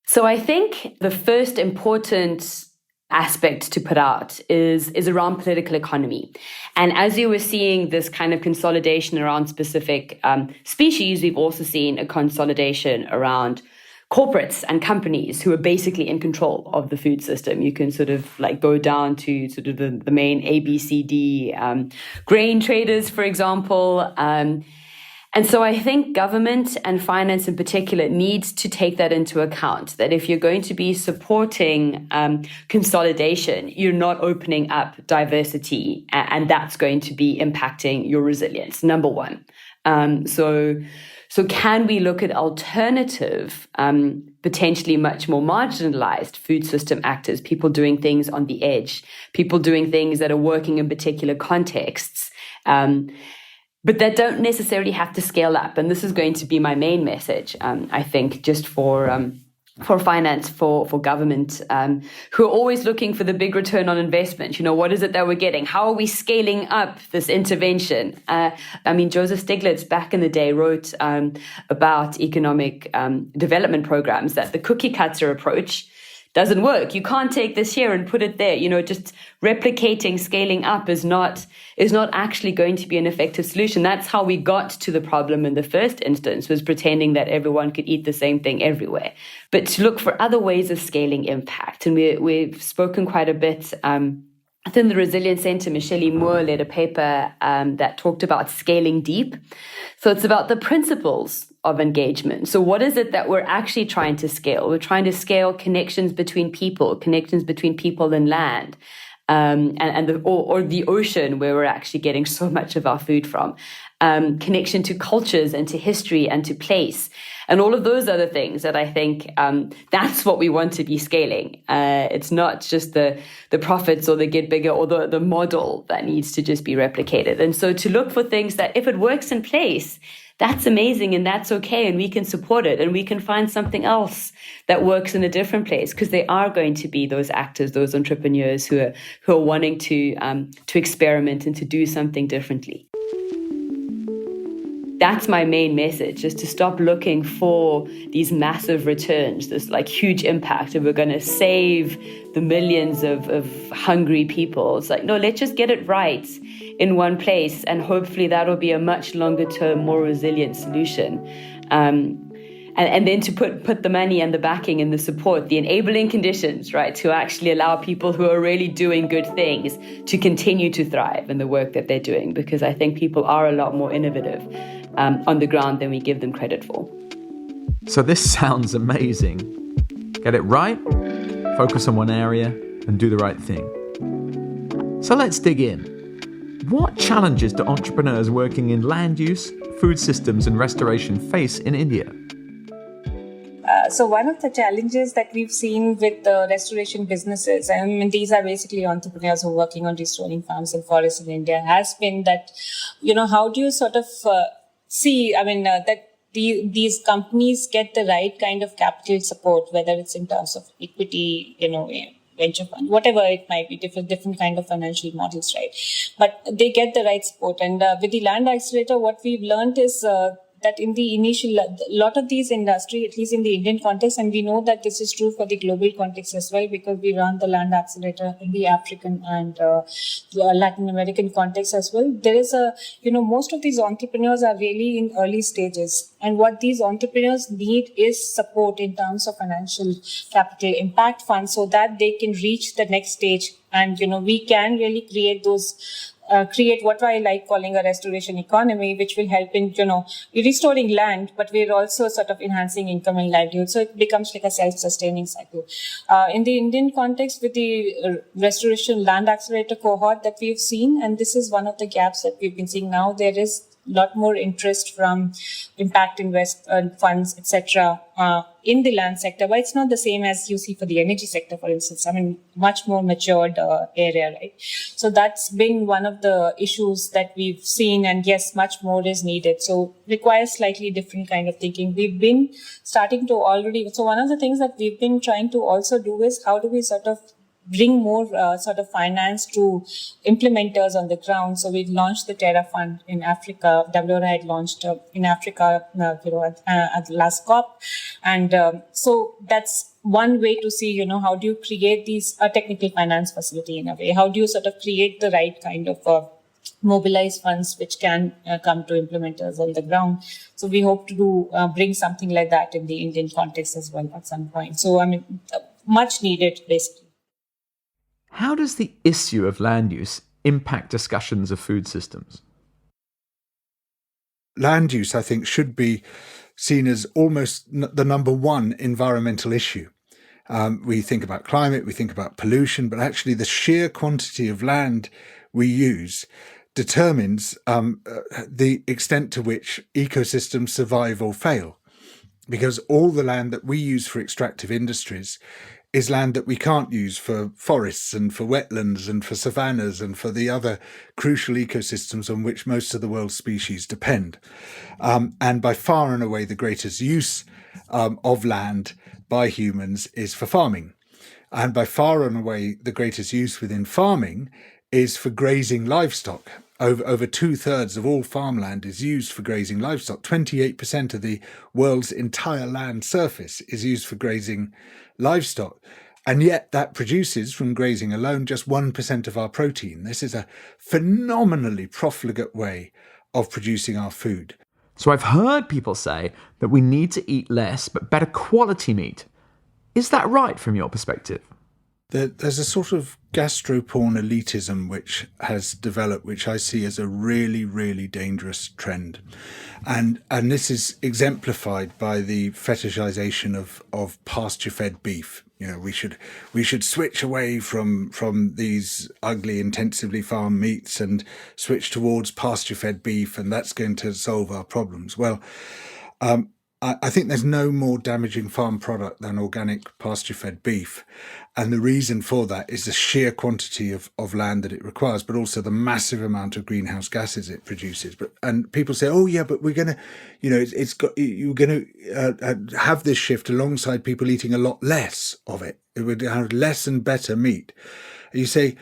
So I think the first important aspect to put out is around political economy. And as you were seeing this kind of consolidation around specific species, we've also seen a consolidation around corporates and companies who are basically in control of the food system. You can sort of like go down to sort of the main ABCD grain traders, for example. And so I think government and finance in particular needs to take that into account, that if you're going to be supporting consolidation, you're not opening up diversity, and that's going to be impacting your resilience, number one. So can we look at alternative, potentially much more marginalized food system actors, people doing things on the edge, people doing things that are working in particular contexts, but that don't necessarily have to scale up. And this is going to be my main message, I think, just for finance, for government, who are always looking for the big return on investment. What is it that we're getting? How are we scaling up this intervention? Joseph Stiglitz back in the day wrote about economic development programs that the cookie cutter approach doesn't work. You can't take this here and put it there. Just replicating, scaling up is not actually going to be an effective solution. That's how we got to the problem in the first instance, was pretending that everyone could eat the same thing everywhere. But to look for other ways of scaling impact. And we've spoken quite a bit. Within the Resilience Centre, Michelle Moore led a paper that talked about scaling deep. So it's about the principles of engagement. So what is it that we're actually trying to scale? We're trying to scale connections between people and land, and the ocean, where we're actually getting so much of our food from. Connection to cultures and to history and to place, and all of those other things that I think that's what we want to be scaling. It's not just the profits or the get bigger or the model that needs to just be replicated. And so to look for things that, if it works in place, that's amazing and that's okay, and we can support it, and we can find something else that works in a different place, because they are going to be those actors, those entrepreneurs who are wanting to experiment and to do something differently. That's my main message, is to stop looking for these massive returns, this like huge impact, and we're going to save the millions of hungry people. It's like, no, let's just get it right in one place, and hopefully that'll be a much longer term, more resilient solution. And then to put the money and the backing and the support, the enabling conditions, right, to actually allow people who are really doing good things to continue to thrive in the work that they're doing, because I think people are a lot more innovative on the ground than we give them credit for. So this sounds amazing. Get it right, focus on one area, and do the right thing. So let's dig in. What challenges do entrepreneurs working in land use, food systems, and restoration face in India? So one of the challenges that we've seen with the restoration businesses, these are basically entrepreneurs who are working on restoring farms and forests in India, has been that, how do you sort of see, that these companies get the right kind of capital support, whether it's in terms of equity, venture fund, whatever it might be, different kind of financial models, right? But they get the right support. And with the land accelerator, what we've learned is that in the initial, a lot of these industry, at least in the Indian context, and we know that this is true for the global context as well, because we run the land accelerator in the African and Latin American context as well. There is most of these entrepreneurs are really in early stages. And what these entrepreneurs need is support in terms of financial capital impact funds so that they can reach the next stage. And, we can really create what I like calling a restoration economy, which will help in, restoring land, but we're also sort of enhancing income and livelihood. So it becomes like a self-sustaining cycle. In the Indian context, with the restoration land accelerator cohort that we've seen, and this is one of the gaps that we've been seeing now, there is a lot more interest from impact invest funds, etc., in the land sector, but it's not the same as you see for the energy sector, for instance. I mean, much more matured area, right? So that's been one of the issues that we've seen, and yes, much more is needed. So requires slightly different kind of thinking. We've been starting to already, so one of the things that we've been trying to also do is how do we sort of bring more sort of finance to implementers on the ground. So we launched the Terra Fund in Africa. WRI had launched in Africa, at the last COP. And so that's one way to see, how do you create these technical finance facility in a way? How do you sort of create the right kind of mobilize funds which can come to implementers on the ground? So we hope to bring something like that in the Indian context as well at some point. So, much needed, basically. How does the issue of land use impact discussions of food systems? Land use, I think, should be seen as almost the number one environmental issue. We think about climate, we think about pollution, but actually the sheer quantity of land we use determines the extent to which ecosystems survive or fail. Because all the land that we use for extractive industries is land that we can't use for forests and for wetlands and for savannas and for the other crucial ecosystems on which most of the world's species depend. And by far and away, the greatest use of land by humans is for farming. And by far and away, the greatest use within farming is for grazing livestock. Over 2/3 of all farmland is used for grazing livestock. 28% of the world's entire land surface is used for grazing livestock. And yet that produces, from grazing alone, just 1% of our protein. This is a phenomenally profligate way of producing our food. So I've heard people say that we need to eat less but better quality meat. Is that right from your perspective? There's a sort of gastro-porn elitism which has developed, which I see as a really, really dangerous trend. And this is exemplified by the fetishization of pasture-fed beef. We should switch away from these ugly, intensively farmed meats and switch towards pasture-fed beef, and that's going to solve our problems. Well, I think there's no more damaging farm product than organic pasture-fed beef. And the reason for that is the sheer quantity of land that it requires, but also the massive amount of greenhouse gases it produces. And people say, oh yeah, but we're going to, you're going to have this shift alongside people eating a lot less of it. It would have less and better meat. And you say,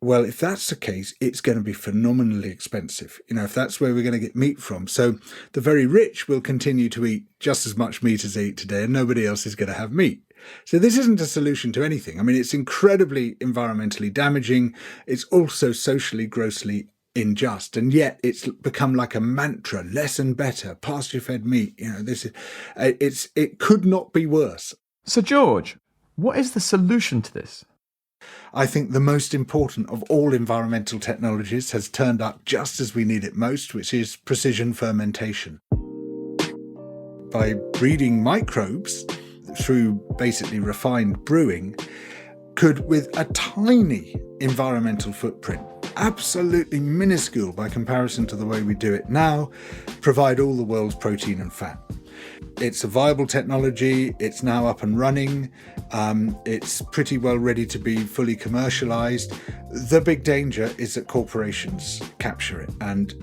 well, if that's the case, it's going to be phenomenally expensive, if that's where we're going to get meat from. So the very rich will continue to eat just as much meat as they eat today, and nobody else is going to have meat. So this isn't a solution to anything. It's incredibly environmentally damaging. It's also socially grossly unjust, and yet it's become like a mantra: less and better, pasture-fed meat. It could not be worse. So George, what is the solution to this? I think the most important of all environmental technologies has turned up just as we need it most, which is precision fermentation. By breeding microbes through basically refined brewing, could, with a tiny environmental footprint, absolutely minuscule by comparison to the way we do it now, provide all the world's protein and fat. It's a viable technology. It's now up and running. It's pretty well ready to be fully commercialized. The big danger is that corporations capture it. And,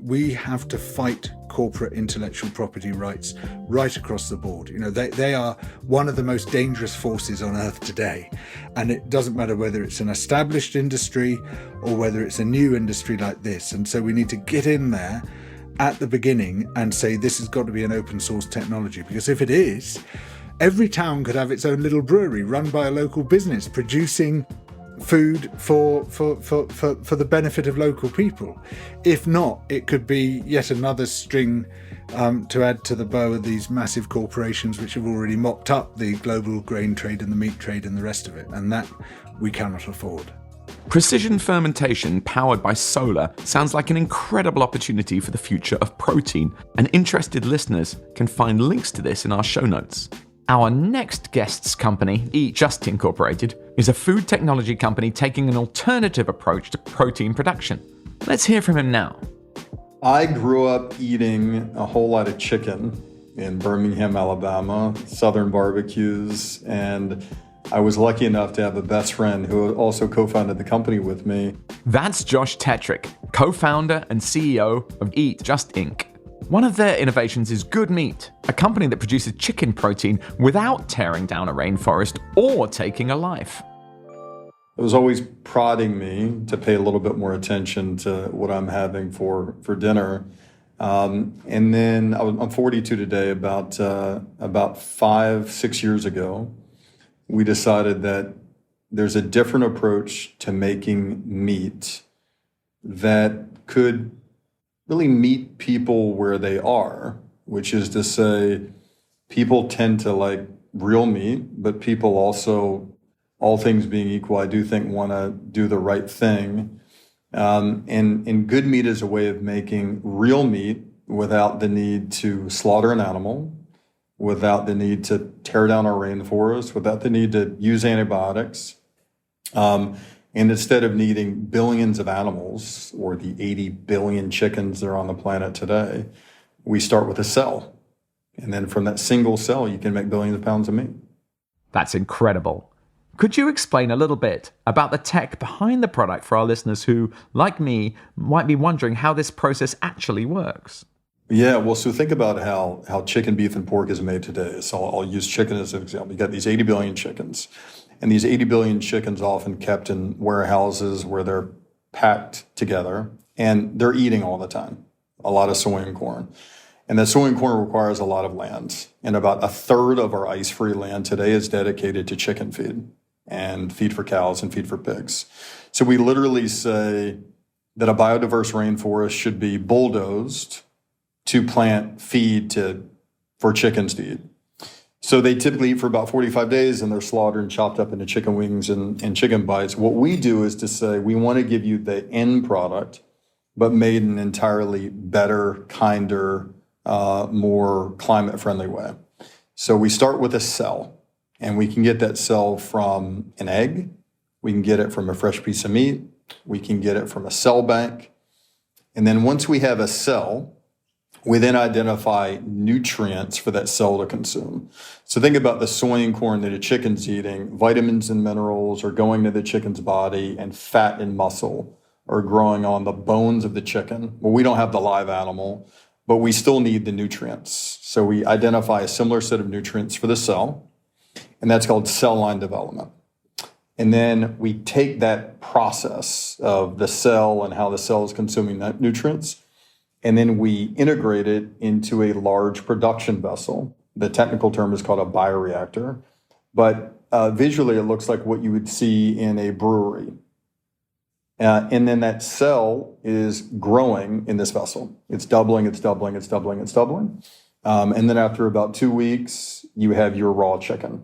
we have to fight corporate intellectual property rights right across the board. They are one of the most dangerous forces on earth today. And it doesn't matter whether it's an established industry or whether it's a new industry like this. And so we need to get in there at the beginning and say this has got to be an open source technology, because if it is, every town could have its own little brewery run by a local business producing food for the benefit of local people. If not, it could be yet another string to add to the bow of these massive corporations which have already mopped up the global grain trade and the meat trade and the rest of it, and that we cannot afford. Precision fermentation powered by solar sounds like an incredible opportunity for the future of protein, and interested listeners can find links to this in our show notes. Our next guest's company, Eat Just Incorporated, is a food technology company taking an alternative approach to protein production. Let's hear from him now. I grew up eating a whole lot of chicken in Birmingham, Alabama, Southern barbecues, and I was lucky enough to have a best friend who also co-founded the company with me. That's Josh Tetrick, co-founder and CEO of Eat Just Inc. One of their innovations is Good Meat, a company that produces chicken protein without tearing down a rainforest or taking a life. It was always prodding me to pay a little bit more attention to what I'm having for dinner. And then I'm 42 today. About 5-6 years ago, we decided that there's a different approach to making meat that could really meet people where they are, which is to say people tend to like real meat, but people also, all things being equal, I do think want to do the right thing. And good meat is a way of making real meat without the need to slaughter an animal, without the need to tear down our rainforest, without the need to use antibiotics. And instead of needing billions of animals, or the 80 billion chickens that are on the planet today, we start with a cell. And then from that single cell, you can make billions of pounds of meat. That's incredible. Could you explain a little bit about the tech behind the product for our listeners who, like me, might be wondering how this process actually works? Yeah, well, so think about how chicken, beef, and pork is made today. So I'll use chicken as an example. You got these 80 billion chickens. And these 80 billion chickens often kept in warehouses where they're packed together, and they're eating all the time, a lot of soy and corn. And that soy and corn requires a lot of land. And about a third of our ice-free land today is dedicated to chicken feed and feed for cows and feed for pigs. So we literally say that a biodiverse rainforest should be bulldozed to plant feed for chickens to eat. So they typically eat for about 45 days, and they're slaughtered and chopped up into chicken wings and chicken bites. What we do is to say we want to give you the end product, but made in an entirely better, kinder, more climate-friendly way. So we start with a cell, and we can get that cell from an egg. We can get it from a fresh piece of meat. We can get it from a cell bank. And then once we have a cell, we then identify nutrients for that cell to consume. So think about the soy and corn that a chicken's eating. Vitamins and minerals are going to the chicken's body, and fat and muscle are growing on the bones of the chicken. Well, we don't have the live animal, but we still need the nutrients. So we identify a similar set of nutrients for the cell, and that's called cell line development. And then we take that process of the cell and how the cell is consuming that nutrients, and then we integrate it into a large production vessel. The technical term is called a bioreactor, but visually it looks like what you would see in a brewery. And then that cell is growing in this vessel. It's doubling, it's doubling, it's doubling, it's doubling. And then after about 2 weeks, you have your raw chicken.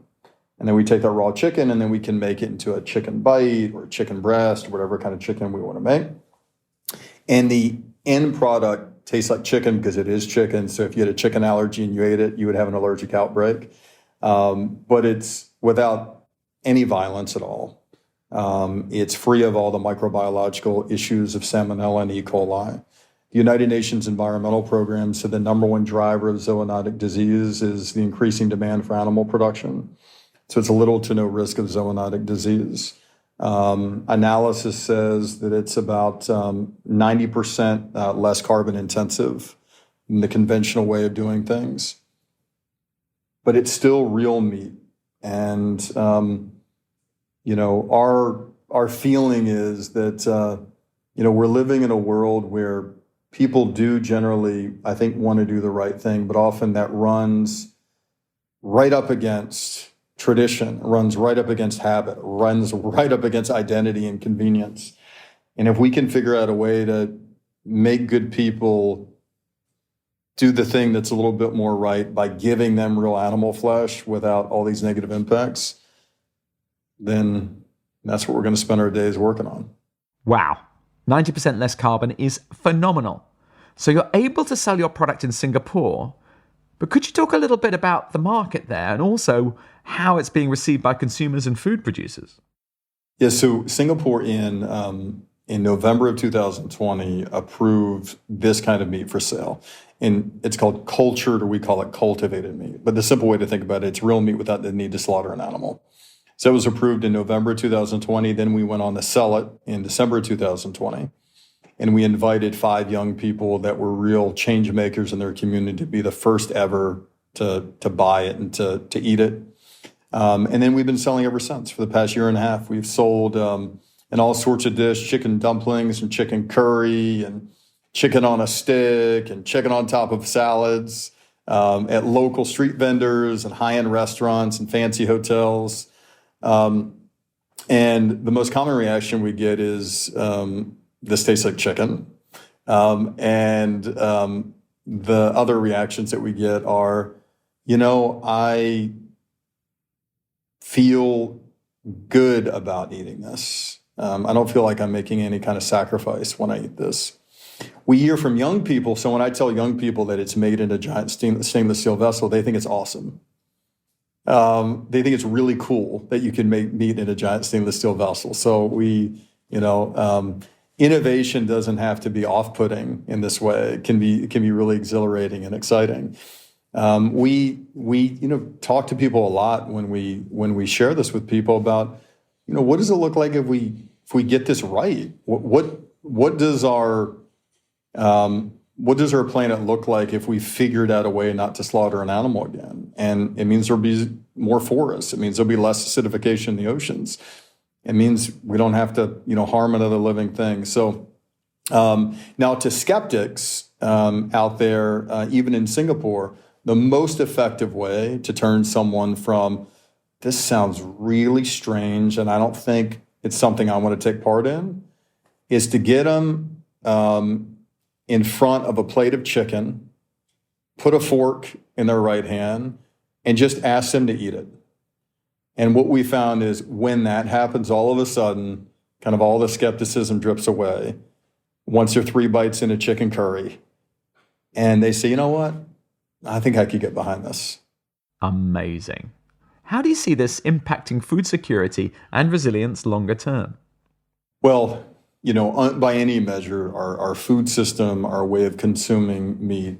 And then we take that raw chicken and then we can make it into a chicken bite or a chicken breast, or whatever kind of chicken we want to make. And the end product tastes like chicken because it is chicken. So if you had a chicken allergy and you ate it, you would have an allergic outbreak. But it's without any violence at all. It's free of all the microbiological issues of Salmonella and E. coli. The United Nations Environmental Program said the number one driver of zoonotic disease is the increasing demand for animal production. So it's a little to no risk of zoonotic disease. Analysis says that it's about 90% less carbon intensive in the conventional way of doing things. But it's still real meat. And, our feeling is that, we're living in a world where people do generally, I think, want to do the right thing, but often that runs right up against tradition, runs right up against habit, runs right up against identity and convenience. And if we can figure out a way to make good people do the thing that's a little bit more right by giving them real animal flesh without all these negative impacts, then that's what we're going to spend our days working on. Wow. 90% less carbon is phenomenal. So you're able to sell your product in Singapore, but could you talk a little bit about the market there and also how it's being received by consumers and food producers? Yeah, so Singapore in November of 2020 approved this kind of meat for sale. And it's called cultured, or we call it cultivated meat. But the simple way to think about it, it's real meat without the need to slaughter an animal. So it was approved in November 2020. Then we went on to sell it in December 2020. And we invited 5 young people that were real change makers in their community to be the first ever to buy it and to eat it. And then we've been selling ever since. For the past year and a half, we've sold in all sorts of dishes, chicken dumplings and chicken curry and chicken on a stick and chicken on top of salads at local street vendors and high-end restaurants and fancy hotels. And the most common reaction we get is, this tastes like chicken. The other reactions that we get are, I feel good about eating this. I don't feel like I'm making any kind of sacrifice when I eat this. We hear from young people. So when I tell young people that it's made in a giant stainless steel vessel, they think it's awesome. They think it's really cool that you can make meat in a giant stainless steel vessel. So innovation doesn't have to be off-putting in this way. It can be really exhilarating and exciting. We talk to people a lot when we share this with people about, what does it look like if we get this right? What does our planet look like if we figured out a way not to slaughter an animal again? And it means there'll be more forests. It means there'll be less acidification in the oceans. It means we don't have to, harm another living thing. So now to skeptics out there, even in Singapore, the most effective way to turn someone from, this sounds really strange and I don't think it's something I want to take part in, is to get them in front of a plate of chicken, put a fork in their right hand, and just ask them to eat it. And what we found is when that happens, all of a sudden, kind of all the skepticism drips away once they're 3 bites into chicken curry. And they say, you know what? I think I could get behind this. Amazing. How do you see this impacting food security and resilience longer term? Well, by any measure, our food system, our way of consuming meat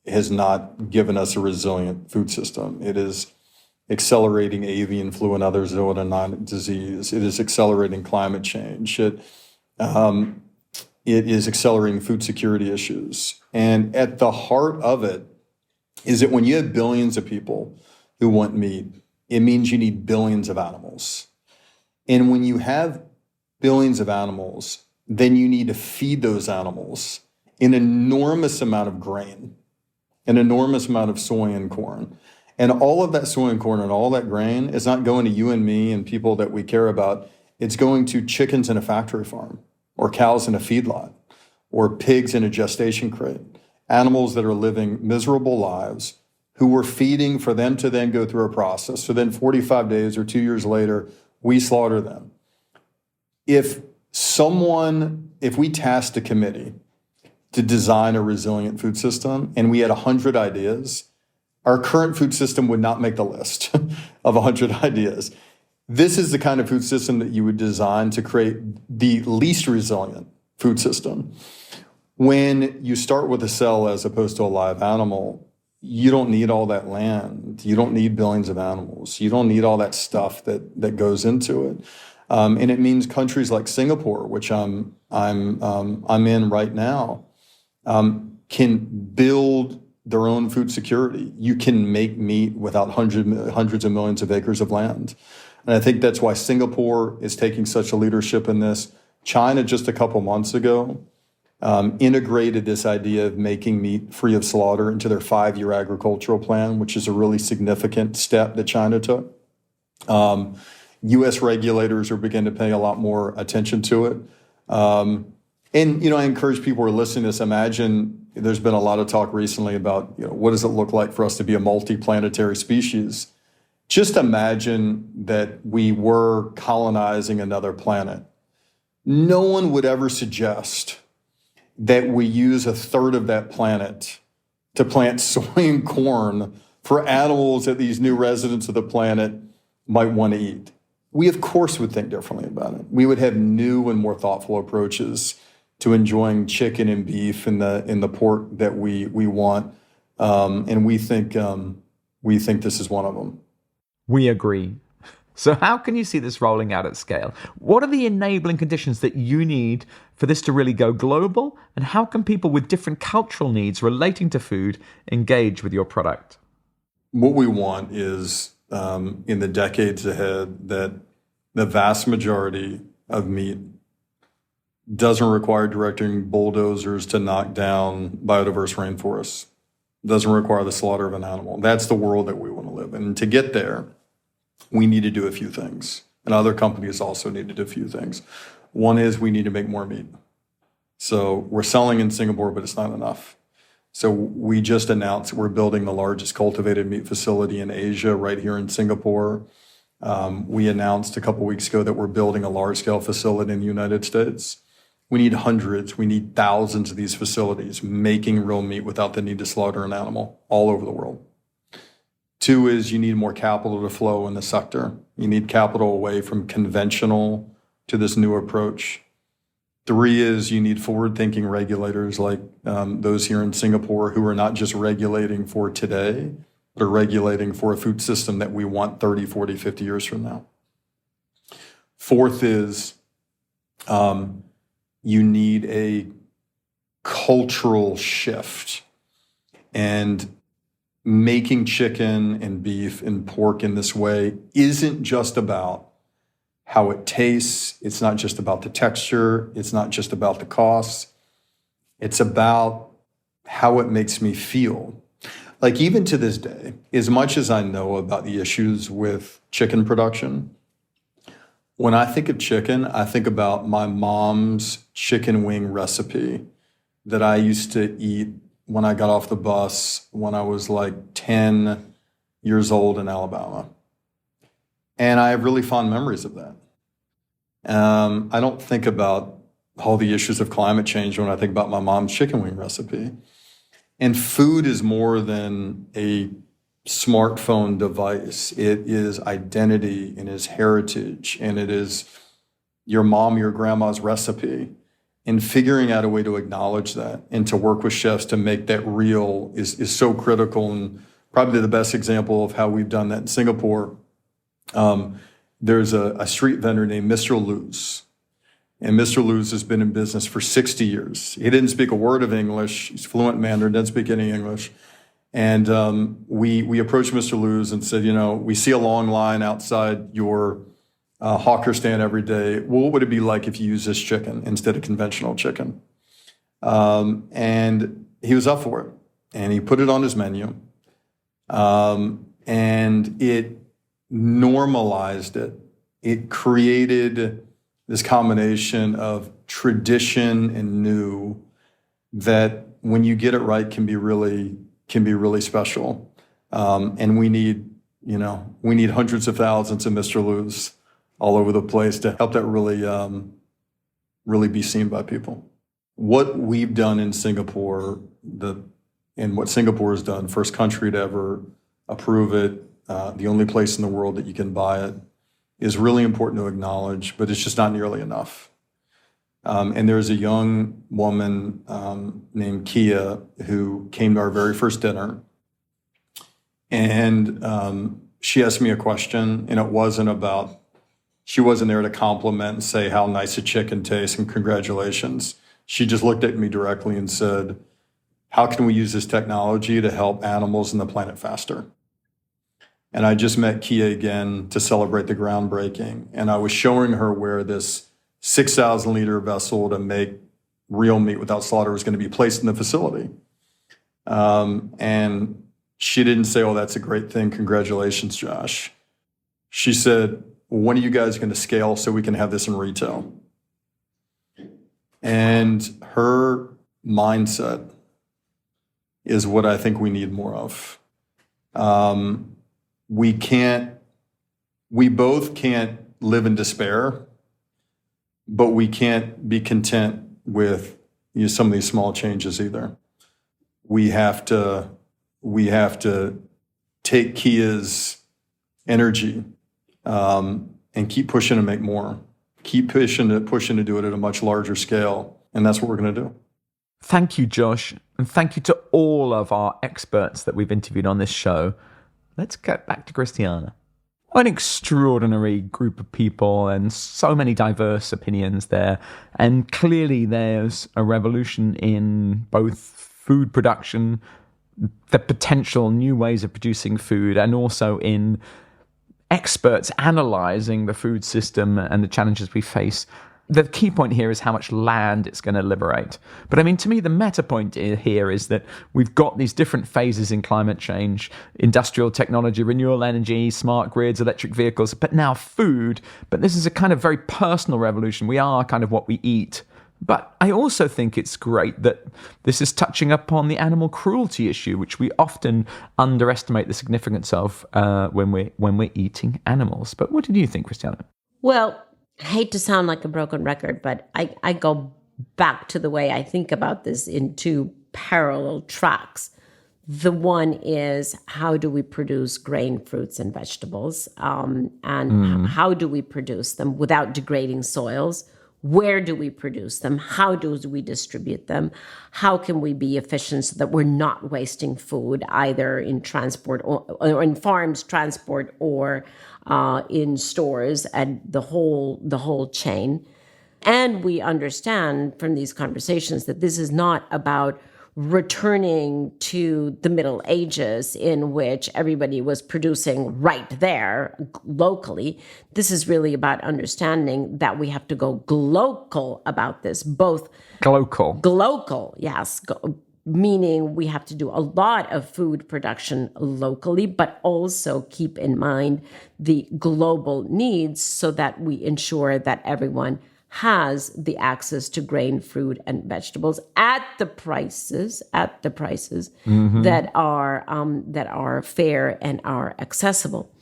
has not given us a resilient food system. It is accelerating avian flu and other zoonotic disease. It is accelerating climate change. It is accelerating food security issues. And at the heart of it is that when you have billions of people who want meat, it means you need billions of animals. And when you have billions of animals, then you need to feed those animals an enormous amount of grain, an enormous amount of soy and corn. And all of that soy and corn and all that grain is not going to you and me and people that we care about. It's going to chickens in a factory farm, or cows in a feedlot, or pigs in a gestation crate, animals that are living miserable lives who we're feeding for them to then go through a process. So then 45 days or 2 years later, we slaughter them. If we tasked a committee to design a resilient food system and we had 100 ideas, our current food system would not make the list of 100 ideas. This is the kind of food system that you would design to create the least resilient food system. When you start with a cell as opposed to a live animal, you don't need all that land. You don't need billions of animals. You don't need all that stuff that goes into it. And it means countries like Singapore, which I'm in right now, can build their own food security. You can make meat without hundreds of millions of acres of land. And I think that's why Singapore is taking such a leadership in this. China, just a couple months ago, integrated this idea of making meat free of slaughter into their 5-year agricultural plan, which is a really significant step that China took. U.S. regulators are beginning to pay a lot more attention to it. And, I encourage people who are listening to this, imagine there's been a lot of talk recently about, what does it look like for us to be a multi-planetary species? Just imagine that we were colonizing another planet. No one would ever suggest that we use a third of that planet to plant soy and corn for animals that these new residents of the planet might want to eat. We, of course, would think differently about it. We would have new and more thoughtful approaches to enjoying chicken and beef and the pork that we want, and we think this is one of them. We agree. So how can you see this rolling out at scale? What are the enabling conditions that you need for this to really go global? And how can people with different cultural needs relating to food engage with your product? What we want is, in the decades ahead, that the vast majority of meat doesn't require directing bulldozers to knock down biodiverse rainforests. Doesn't require the slaughter of an animal. That's the world that we want to live in. And to get there, we need to do a few things. And other companies also need to do a few things. One is we need to make more meat. So we're selling in Singapore, but it's not enough. So we just announced we're building the largest cultivated meat facility in Asia right here in Singapore. We announced a couple weeks ago that we're building a large-scale facility in the United States. We need hundreds, we need thousands of these facilities making real meat without the need to slaughter an animal all over the world. 2 is you need more capital to flow in the sector. You need capital away from conventional to this new approach. 3 is you need forward-thinking regulators like those here in Singapore who are not just regulating for today, but are regulating for a food system that we want 30, 40, 50 years from now. 4th is you need a cultural shift. And making chicken and beef and pork in this way isn't just about how it tastes. It's not just about the texture. It's not just about the costs. It's about how it makes me feel. Like even to this day, as much as I know about the issues with chicken production, when I think of chicken, I think about my mom's chicken wing recipe that I used to eat when I got off the bus when I was like 10 years old in Alabama. And I have really fond memories of that. I don't think about all the issues of climate change when I think about my mom's chicken wing recipe. And food is more than a smartphone device. It is identity and is heritage, and it is your mom, your grandma's recipe. And figuring out a way to acknowledge that and to work with chefs to make that real is so critical. And probably the best example of how we've done that in Singapore, there's a street vendor named Mr. Luz. And Mr. Luz has been in business for 60 years. He didn't speak a word of English. He's fluent in Mandarin, didn't speak any English. And we approached Mr. Luz and said, we see a long line outside your hawker stand every day. What would it be like if you use this chicken instead of conventional chicken? And he was up for it. And he put it on his menu. And it normalized it. It created this combination of tradition and new that when you get it right can be really special. And we need hundreds of thousands of Mr. Luz all over the place to help that really be seen by people. What we've done in Singapore, and what Singapore has done, first country to ever approve it, the only place in the world that you can buy it, is really important to acknowledge, but it's just not nearly enough. And there's a young woman named Kia who came to our very first dinner, and she asked me a question, and it wasn't about, she wasn't there to compliment and say how nice a chicken tastes and congratulations. She just looked at me directly and said, how can we use this technology to help animals and the planet faster? And I just met Kia again to celebrate the groundbreaking. And I was showing her where this 6,000 liter vessel to make real meat without slaughter was going to be placed in the facility. And she didn't say, oh, that's a great thing. Congratulations, Josh. She said, well, when are you guys going to scale so we can have this in retail? And her mindset is what I think we need more of. We both can't live in despair, but we can't be content with some of these small changes either. We have to take Kia's energy and keep pushing to make more. Keep pushing to do it at a much larger scale, and that's what we're going to do. Thank you, Josh, and thank you to all of our experts that we've interviewed on this show. Let's get back to Christiana. An extraordinary group of people and so many diverse opinions there. And clearly there's a revolution in both food production, the potential new ways of producing food, and also in experts analyzing the food system and the challenges we face. The key point here is how much land it's going to liberate. But I mean, to me, the meta point here is that we've got these different phases in climate change: industrial technology, renewable energy, smart grids, electric vehicles, but now food. But this is a kind of very personal revolution. We are kind of what we eat. But I also think it's great that this is touching upon the animal cruelty issue, which we often underestimate the significance of when we're eating animals. But what did you think, Christiana? Well, I hate to sound like a broken record, but I go back to the way I think about this in two parallel tracks. The one is, how do we produce grain, fruits, and vegetables? And how do we produce them without degrading soils? Where do we produce them? How do we distribute them? How can we be efficient so that we're not wasting food, either in transport or in farms, transport, or in stores, and the whole chain? And we understand from these conversations that this is not about returning to the Middle Ages in which everybody was producing right there locally. This is really about understanding that we have to go glocal about this, both glocal, yes, meaning we have to do a lot of food production locally, but also keep in mind the global needs so that we ensure that everyone has the access to grain, fruit, and vegetables at the prices that are fair and are accessible.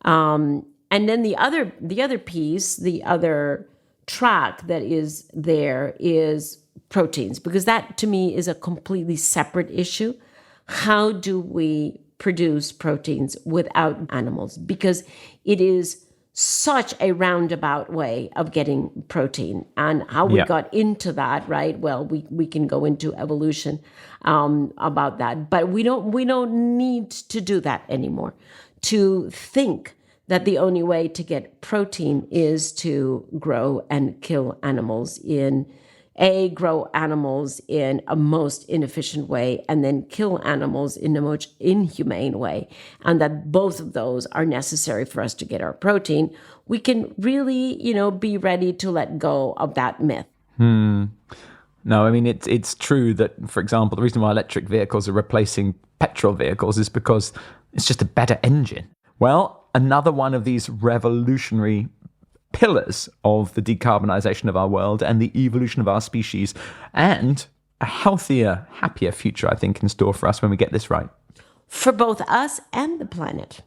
And then the other piece, the other track that is there is proteins, because that to me is a completely separate issue. How do we produce proteins without animals? Because it is such a roundabout way of getting protein, and how we got into that, right? Well, we can go into evolution about that, but we don't need to do that anymore. To think that the only way to get protein is to grow and kill animals grow animals in a most inefficient way, and then kill animals in a most inhumane way, and that both of those are necessary for us to get our protein, we can really, be ready to let go of that myth. No, I mean, it's true that, for example, the reason why electric vehicles are replacing petrol vehicles is because it's just a better engine. Well, another one of these revolutionary pillars of the decarbonization of our world and the evolution of our species, and a healthier, happier future, I think, in store for us when we get this right. For both us and the planet.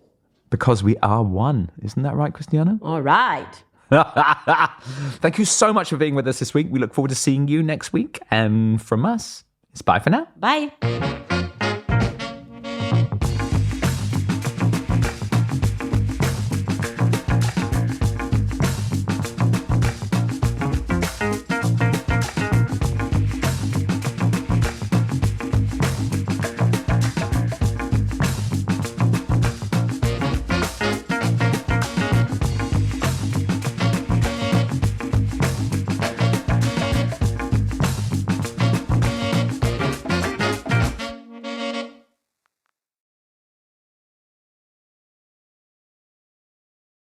Because we are one. Isn't that right, Christiana? All right. Thank you so much for being with us this week. We look forward to seeing you next week. And from us, it's bye for now. Bye.